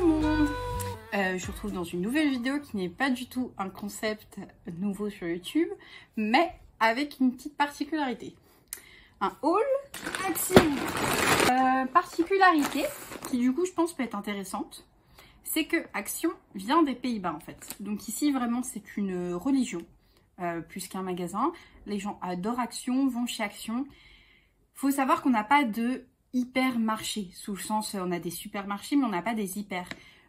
le monde. Je vous retrouve dans une nouvelle vidéo qui n'est pas du tout un concept nouveau sur YouTube, mais avec une petite particularité. Un haul Action. Particularité qui du coup je pense peut être intéressante, c'est que Action vient des Pays-Bas en fait. Donc ici vraiment c'est une religion plus qu'un magasin. Les gens adorent Action, vont chez Action. Faut savoir qu'on n'a pas de hypermarché, sous le sens on a des supermarchés mais on n'a pas des hyper.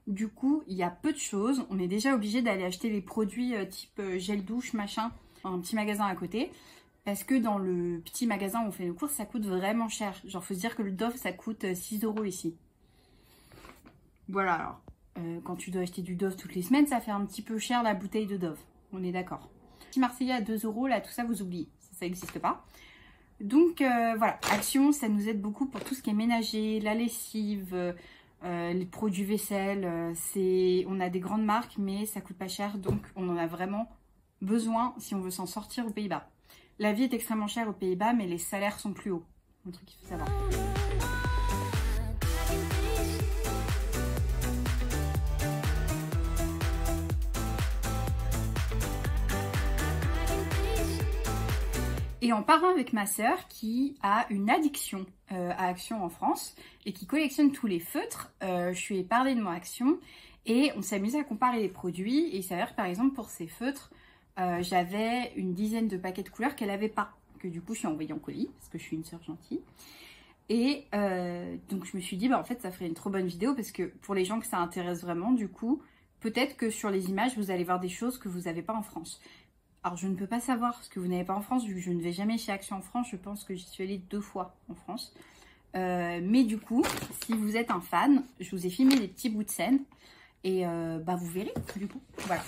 Du coup il y a peu de choses, on est déjà obligé d'aller acheter les produits type gel douche machin dans un petit magasin à côté. Parce que dans le petit magasin où on fait nos courses, ça coûte vraiment cher. Genre, faut se dire que le Dove, ça coûte 6 € ici. Voilà, alors. Quand tu dois acheter du Dove toutes les semaines, ça fait un petit peu cher la bouteille de Dove. On est d'accord. Petit Marseillais à 2 €, là, tout ça, vous oubliez. Ça n'existe pas. Donc, voilà. Action, ça nous aide beaucoup pour tout ce qui est ménager, la lessive, les produits vaisselle. On a des grandes marques, mais ça coûte pas cher. Donc, on en a vraiment besoin si on veut s'en sortir aux Pays-Bas. La vie est extrêmement chère aux Pays-Bas, mais les salaires sont plus hauts. Un truc qu'il faut savoir. Et en parlant avec ma sœur qui a une addiction à Action en France et qui collectionne tous les feutres, je lui ai parlé de mon Action et on s'est amusé à comparer les produits. Et il s'avère par exemple pour ces feutres, j'avais une dizaine de paquets de couleurs qu'elle n'avait pas, que du coup je suis envoyée en colis parce que je suis une sœur gentille. Et donc je me suis dit bah en fait ça ferait une trop bonne vidéo parce que pour les gens que ça intéresse vraiment, du coup peut-être que sur les images vous allez voir des choses que vous n'avez pas en France. Alors je ne peux pas savoir ce que vous n'avez pas en France vu que je ne vais jamais chez Action en France. Je pense que j'y suis allée 2 fois en France. Mais du coup si vous êtes un fan, je vous ai filmé des petits bouts de scène. Et bah vous verrez du coup, voilà.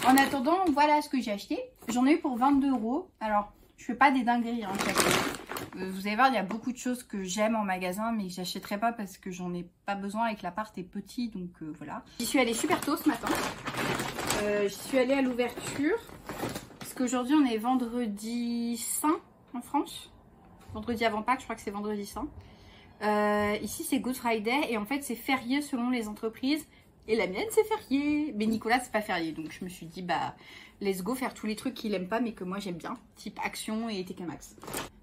En attendant, voilà ce que j'ai acheté. J'en ai eu pour 22 €. Alors, je fais pas des dingueries hein, chaque fois. Vous allez voir, il y a beaucoup de choses que j'aime en magasin, mais que j'achèterai pas parce que j'en ai pas besoin et que l'appart est petit, donc voilà. J'y suis allée super tôt ce matin. J'y suis allée à l'ouverture. Parce qu'aujourd'hui, on est vendredi saint en France. Vendredi avant Pâques, je crois que c'est vendredi saint. Ici, c'est Good Friday et en fait, c'est férié selon les entreprises. Et la mienne, c'est férié. Mais Nicolas, c'est pas férié. Donc, je me suis dit, bah, let's go faire tous les trucs qu'il aime pas, mais que moi, j'aime bien. Type Action et TK Maxx.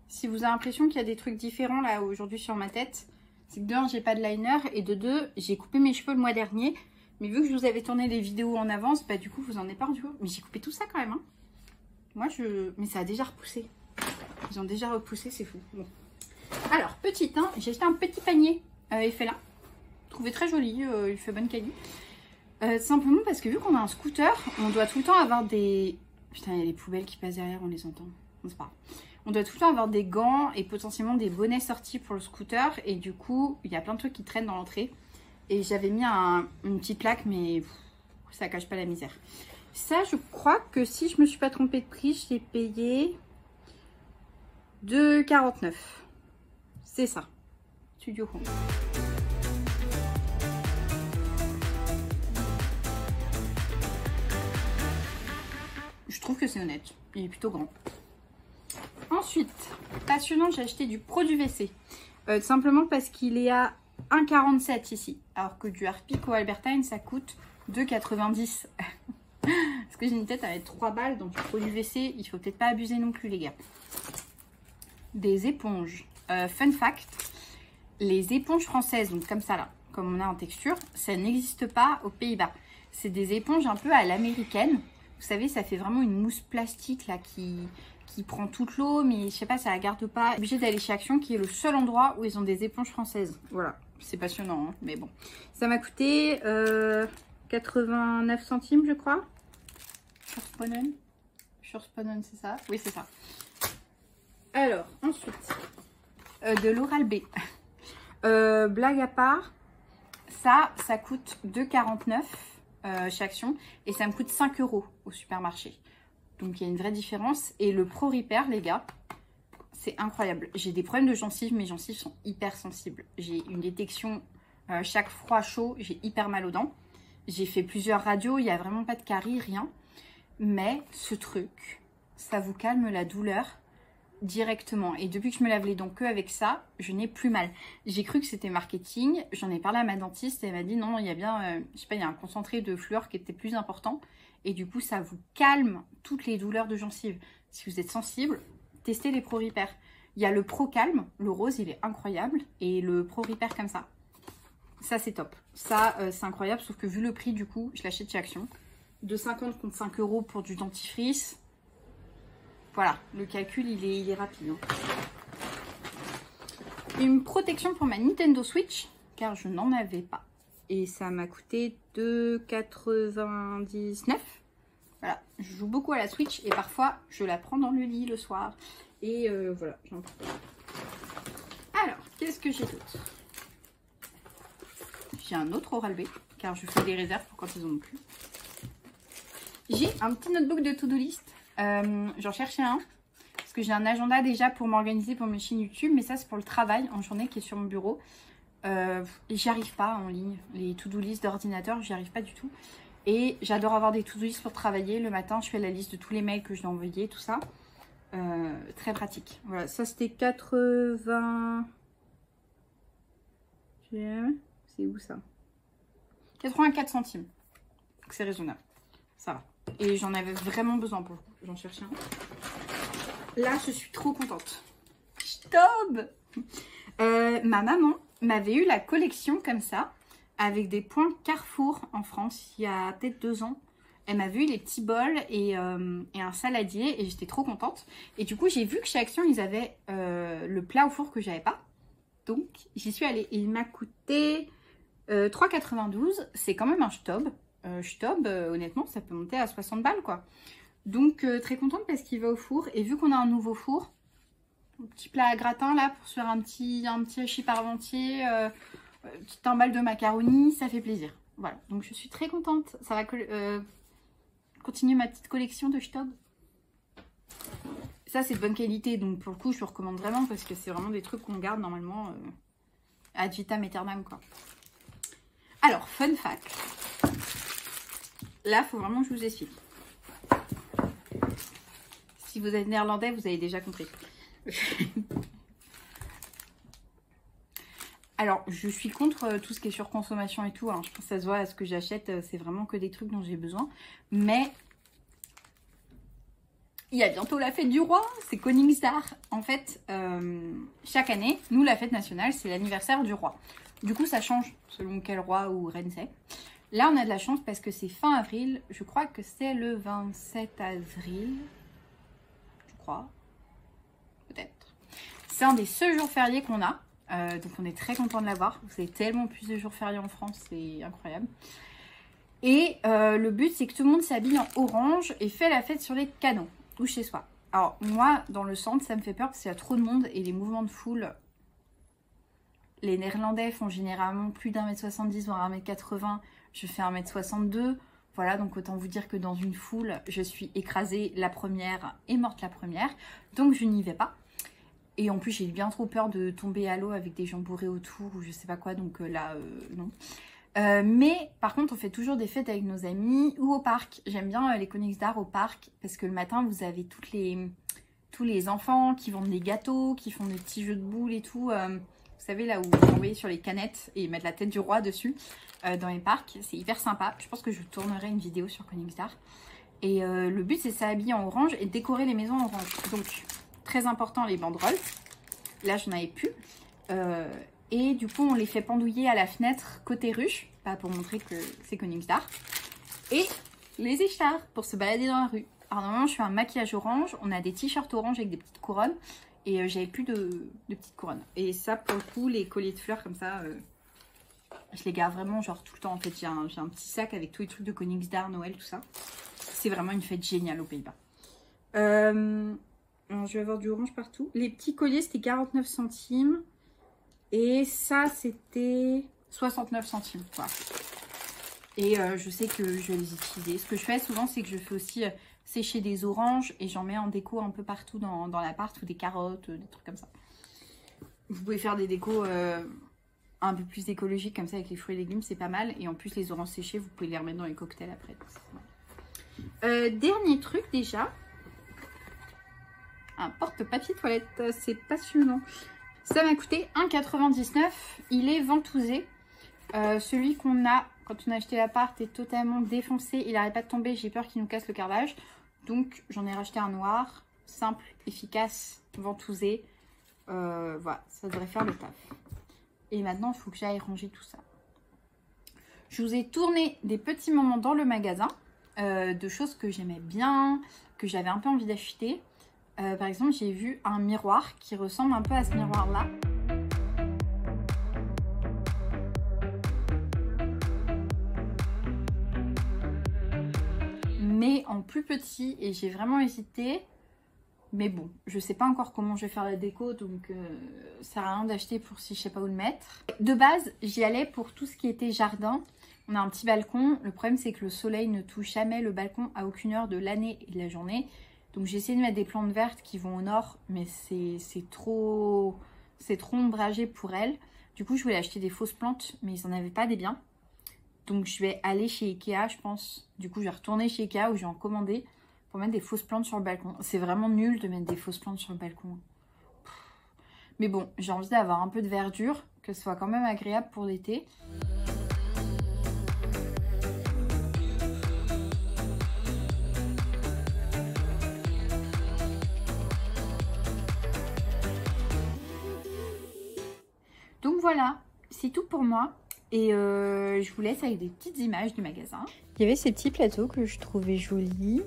Si vous avez l'impression qu'il y a des trucs différents, là, aujourd'hui, sur ma tête, c'est que de 1, j'ai pas de liner. Et de 2, j'ai coupé mes cheveux le mois dernier. Mais vu que je vous avais tourné les vidéos en avance, bah, du coup, vous en avez pas rendu compte. Mais j'ai coupé tout ça quand même, hein. Moi, Mais ça a déjà repoussé. Ils ont déjà repoussé, c'est fou. Bon. Alors, petite, hein. J'ai acheté un petit panier Eiffel. Trouvé très joli, il fait bonne qualité. Simplement parce que vu qu'on a un scooter, on doit tout le temps avoir des... Putain, il y a les poubelles qui passent derrière, on les entend. Bon, c'est pas grave. On doit tout le temps avoir des gants et potentiellement des bonnets sortis pour le scooter. Et du coup, il y a plein de trucs qui traînent dans l'entrée. Et j'avais mis une petite plaque, mais ça cache pas la misère. Ça, je crois que si je me suis pas trompée de prix, je l'ai payé 2,49 €. C'est ça. Studio Home. Je trouve que c'est honnête. Il est plutôt grand. Ensuite, passionnant, j'ai acheté du produit WC. Simplement parce qu'il est à 1,47 € ici. Alors que du Harpic ou Albertine, ça coûte 2,90 €. Parce que j'ai une tête avec 3 balles dans du produit WC. Il faut peut-être pas abuser non plus, les gars. Des éponges. Fun fact, les éponges françaises, donc comme ça là, comme on a en texture, ça n'existe pas aux Pays-Bas. C'est des éponges un peu à l'américaine. Vous savez, ça fait vraiment une mousse plastique là qui prend toute l'eau, mais je sais pas, ça la garde pas. Obligé d'aller chez Action, qui est le seul endroit où ils ont des éponges françaises. Voilà, c'est passionnant, hein, mais bon. Ça m'a coûté 89 centimes, je crois. Sur Sponnen. Sur Sponnen, c'est ça? Oui, c'est ça. Alors, ensuite, de l'Oral-B. Blague à part, ça coûte 2,49 € chez Action et ça me coûte 5 € au supermarché. Donc il y a une vraie différence. Et le Pro Repair, les gars, c'est incroyable. J'ai des problèmes de gencives, mes gencives sont hyper sensibles. J'ai une détection chaque froid-chaud, j'ai hyper mal aux dents. J'ai fait plusieurs radios, il n'y a vraiment pas de caries, rien. Mais ce truc, ça vous calme la douleur directement. Et depuis que je me lave les dents que avec ça, je n'ai plus mal. J'ai cru que c'était marketing. J'en ai parlé à ma dentiste et elle m'a dit non, il y a bien, je sais pas, il y a un concentré de fluor qui était plus important. Et du coup, ça vous calme toutes les douleurs de gencives. Si vous êtes sensible, testez les Pro Repair. Il y a le Pro Calme, le rose, il est incroyable. Et le Pro Repair comme ça. Ça, c'est top. Ça, c'est incroyable. Sauf que vu le prix, du coup, je l'achète chez Action. 2,50 contre 5 € pour du dentifrice. Voilà, le calcul, il est rapide. Hein. Une protection pour ma Nintendo Switch, car je n'en avais pas. Et ça m'a coûté 2,99 €. Voilà, je joue beaucoup à la Switch et parfois, je la prends dans le lit le soir. Et voilà, j'en prends. Alors, qu'est-ce que j'ai d'autre? J'ai un autre Oral-B, car je fais des réserves pour quand ils en ont plus. J'ai un petit notebook de to-do list. J'en cherchais un parce que j'ai un agenda déjà pour m'organiser pour mes chaînes YouTube, mais ça c'est pour le travail en journée qui est sur mon bureau. J'y arrive pas en ligne, les to-do list d'ordinateur, j'y arrive pas du tout. Et j'adore avoir des to-do list pour travailler. Le matin, je fais la liste de tous les mails que je dois envoyer, tout ça. Très pratique. Voilà, ça c'était 80. C'est où ça? 84 centimes. Donc c'est raisonnable. Ça va. Et j'en avais vraiment besoin pour le coup. J'en cherchais un. Là, je suis trop contente. Stop. Ma maman m'avait eu la collection comme ça, avec des points Carrefour en France, il y a peut-être 2 ans. Elle m'a vu les petits bols et un saladier et j'étais trop contente. Et du coup, j'ai vu que chez Action, ils avaient le plat au four que j'avais pas. Donc, j'y suis allée. Et il m'a coûté 3,92 €. C'est quand même un Stob. Honnêtement, ça peut monter à 60 balles, quoi. Donc, très contente parce qu'il va au four. Et vu qu'on a un nouveau four, un petit plat à gratin, là, pour se faire un petit hachis parmentier, petite timbale de macaroni, ça fait plaisir. Voilà, donc je suis très contente. Ça va continuer ma petite collection de Stob. Ça, c'est de bonne qualité. Donc, pour le coup, je vous recommande vraiment parce que c'est vraiment des trucs qu'on garde normalement ad vitam aeternam, quoi. Alors, fun fact. Là, il faut vraiment que je vous explique. Si vous êtes néerlandais, vous avez déjà compris. Alors, je suis contre tout ce qui est surconsommation et tout. Hein. Je pense que ça se voit à ce que j'achète. C'est vraiment que des trucs dont j'ai besoin. Mais il y a bientôt la fête du roi. C'est Koningsdag. En fait, chaque année, nous, la fête nationale, c'est l'anniversaire du roi. Du coup, ça change selon quel roi ou reine c'est. Là, on a de la chance parce que c'est fin avril. Je crois que c'est le 27 avril. Je crois. Peut-être. C'est un des seuls jours fériés qu'on a. Donc, on est très content de l'avoir. Vous avez tellement plus de jours fériés en France. C'est incroyable. Et le but, c'est que tout le monde s'habille en orange et fait la fête sur les canons ou chez soi. Alors, moi, dans le centre, ça me fait peur parce qu'il y a trop de monde et les mouvements de foule. Les Néerlandais font généralement plus d'1,70 m, voire 1,80 m. Je fais 1,62 m. Voilà, donc autant vous dire que dans une foule, je suis écrasée la première et morte la première. Donc je n'y vais pas. Et en plus, j'ai bien trop peur de tomber à l'eau avec des gens bourrés autour ou je sais pas quoi. Donc là, non. Mais par contre, on fait toujours des fêtes avec nos amis ou au parc. J'aime bien les Koningsdag au parc parce que le matin, vous avez tous les enfants qui vendent des gâteaux, qui font des petits jeux de boules et tout. Vous savez, là où vous envoyez sur les canettes et mettre la tête du roi dessus dans les parcs. C'est hyper sympa. Je pense que je tournerai une vidéo sur Koningsdag. Et le but, c'est de s'habiller en orange et de décorer les maisons en orange. Donc, très important, les banderoles. Là, je n'en avais plus. Et du coup, on les fait pendouiller à la fenêtre côté ruche. Pas pour montrer que c'est Koningsdag. Et les écharpes pour se balader dans la rue. Alors, normalement, je fais un maquillage orange. On a des t-shirts orange avec des petites couronnes. Et j'avais plus de petites couronnes. Et ça, pour le coup, les colliers de fleurs comme ça, je les garde vraiment genre tout le temps. En fait, j'ai un petit sac avec tous les trucs de Koningsdag, Noël, tout ça. C'est vraiment une fête géniale aux Pays-Bas. Alors, je vais avoir du orange partout. Les petits colliers, c'était 49 centimes. Et ça, c'était 69 centimes. Voilà. Et je sais que je vais les utiliser. Ce que je fais souvent, c'est que je fais aussi sécher des oranges et j'en mets en déco un peu partout dans l'appart ou des carottes, des trucs comme ça. Vous pouvez faire des décos un peu plus écologiques comme ça avec les fruits et légumes, c'est pas mal. Et en plus, les oranges séchées, vous pouvez les remettre dans les cocktails après. Dernier truc déjà. un porte-papier toilette, c'est passionnant. Ça m'a coûté 1,99 €. Il est ventousé. Celui qu'on a quand on a acheté l'appart est totalement défoncé. Il n'arrête pas de tomber. J'ai peur qu'il nous casse le carrelage. Donc j'en ai racheté un noir, simple, efficace, ventousé. Voilà, ça devrait faire le taf. Et maintenant, il faut que j'aille ranger tout ça. Je vous ai tourné des petits moments dans le magasin de choses que j'aimais bien, que j'avais un peu envie d'acheter. Par exemple, j'ai vu un miroir qui ressemble un peu à ce miroir-là. Mais en plus petit, et j'ai vraiment hésité. Mais bon, je sais pas encore comment je vais faire la déco, donc ça sert à rien d'acheter pour si je sais pas où le mettre. De base, j'y allais pour tout ce qui était jardin. On a un petit balcon. Le problème, c'est que le soleil ne touche jamais le balcon à aucune heure de l'année et de la journée. Donc j'ai essayé de mettre des plantes vertes qui vont au nord, mais c'est trop ombragé pour elles. Du coup, je voulais acheter des fausses plantes, mais ils n'en avaient pas des biens. Donc je vais aller chez Ikea, je pense. Du coup, je vais retourner chez Ikea où je vais en commander pour mettre des fausses plantes sur le balcon. C'est vraiment nul de mettre des fausses plantes sur le balcon. Mais bon, j'ai envie d'avoir un peu de verdure, que ce soit quand même agréable pour l'été. Donc voilà, c'est tout pour moi. Et je vous laisse avec des petites images du magasin. Il y avait ces petits plateaux que je trouvais jolis.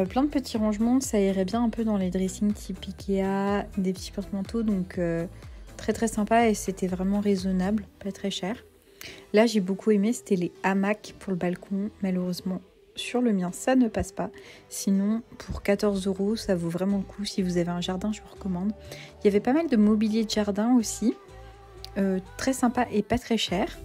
Plein de petits rangements, ça irait bien un peu dans les dressings type Ikea, des petits porte-manteaux. Donc très très sympa et c'était vraiment raisonnable, pas très cher. Là j'ai beaucoup aimé, c'était les hamacs pour le balcon. Malheureusement sur le mien ça ne passe pas. Sinon pour 14 € ça vaut vraiment le coup. Si vous avez un jardin je vous recommande. Il y avait pas mal de mobilier de jardin aussi. Très sympa et pas très cher.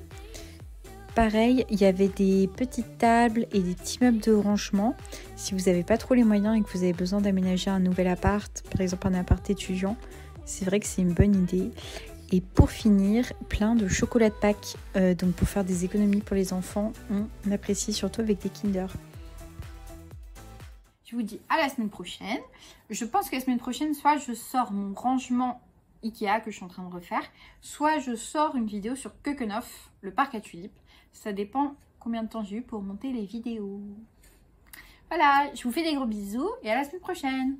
Pareil, il y avait des petites tables et des petits meubles de rangement. Si vous n'avez pas trop les moyens et que vous avez besoin d'aménager un nouvel appart, par exemple un appart étudiant, c'est vrai que c'est une bonne idée. Et pour finir, plein de chocolat de Pâques. Donc pour faire des économies pour les enfants, on apprécie surtout avec des Kinder. Je vous dis à la semaine prochaine. Je pense que la semaine prochaine, soit je sors mon rangement Ikea que je suis en train de refaire, soit je sors une vidéo sur Keukenhof, le parc à tulipes. Ça dépend combien de temps j'ai eu pour monter les vidéos. Voilà, je vous fais des gros bisous et à la semaine prochaine.